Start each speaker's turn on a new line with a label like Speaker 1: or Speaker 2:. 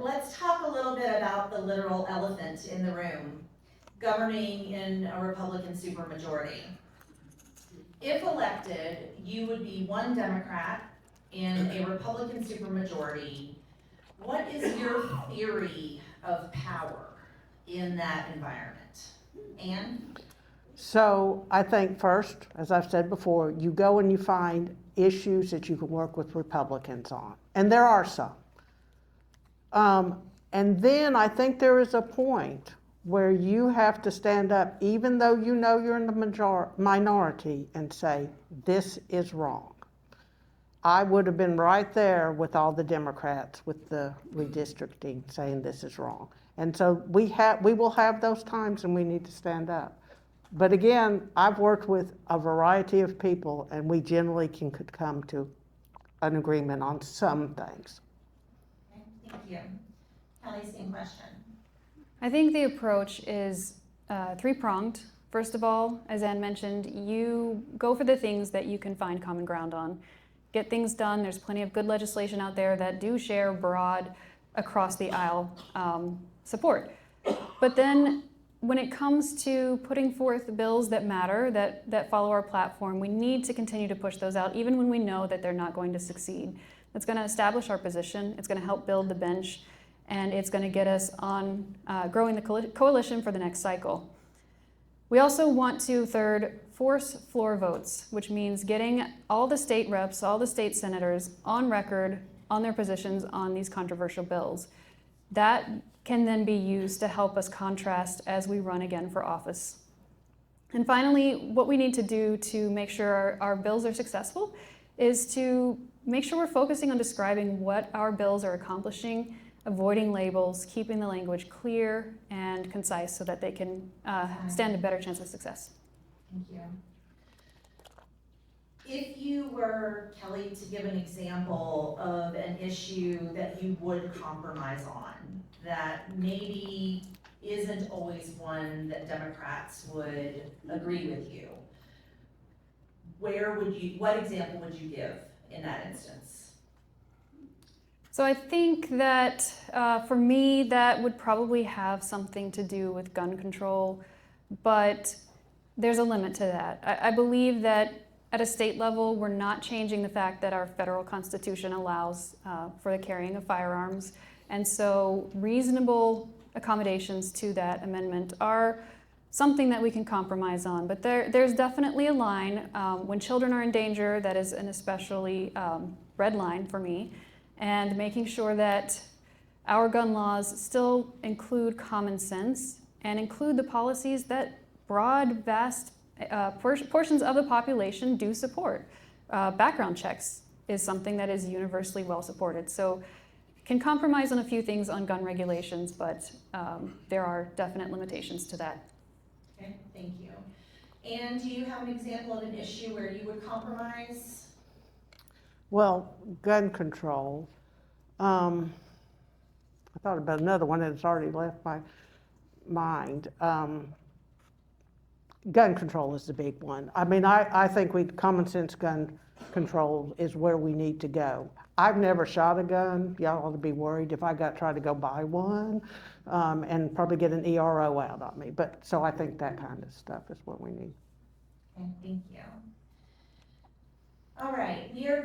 Speaker 1: Let's talk a little bit about the literal elephant in the room, governing in a Republican supermajority. If elected, you would be one Democrat in a Republican supermajority. What is your theory of power in that environment? Anne?
Speaker 2: So I think first, as I've said before, you go and you find issues that you can work with Republicans on. And there are some. And then I think there is a point where you have to stand up, even though you know you're in the minority, and say, this is wrong. I would have been right there with all the Democrats with the redistricting saying this is wrong. And so we will have those times and we need to stand up. But again, I've worked with a variety of people and we generally could come to an agreement on some things.
Speaker 1: Okay, thank you. Kelly, same question.
Speaker 3: I think the approach is three-pronged. First of all, as Anne mentioned, you go for the things that you can find common ground on. Get things done. There's plenty of good legislation out there that do share broad, across the aisle support. But then when it comes to putting forth bills that matter, that follow our platform, we need to continue to push those out, even when we know that they're not going to succeed. It's going to establish our position. It's going to help build the bench. And it's going to get us on growing the coalition for the next cycle. We also want to, third, force floor votes, which means getting all the state reps, all the state senators on record on their positions on these controversial bills. That can then be used to help us contrast as we run again for office. And finally, what we need to do to make sure our bills are successful is to make sure we're focusing on describing what our bills are accomplishing, avoiding labels, keeping the language clear and concise so that they can stand a better chance of success.
Speaker 1: Thank you. If you were, Kelly, to give an example of an issue that you would compromise on, that maybe isn't always one that Democrats would agree with you, what example would you give in that instance?
Speaker 3: So I think that for me, that would probably have something to do with gun control, but there's a limit to that. I believe that at a state level, we're not changing the fact that our federal constitution allows for the carrying of firearms. And so reasonable accommodations to that amendment are something that we can compromise on. But there's definitely a line. When children are in danger, that is an especially red line for me. And making sure that our gun laws still include common sense and include the policies that broad, vast portions of the population do support. Background checks is something that is universally well supported. So can compromise on a few things on gun regulations, but there are definite limitations to that.
Speaker 1: Okay, thank you. And do you have an example of an issue where you would compromise?
Speaker 2: Well, gun control. I thought about another one and it's already left my mind. Gun control is the big one. I mean, I think common sense gun control is where we need to go. I've never shot a gun. Y'all ought to be worried if I try to go buy one and probably get an ERO out on me. But so I think that kind of stuff is what we need.
Speaker 1: Okay, thank you. All right, we are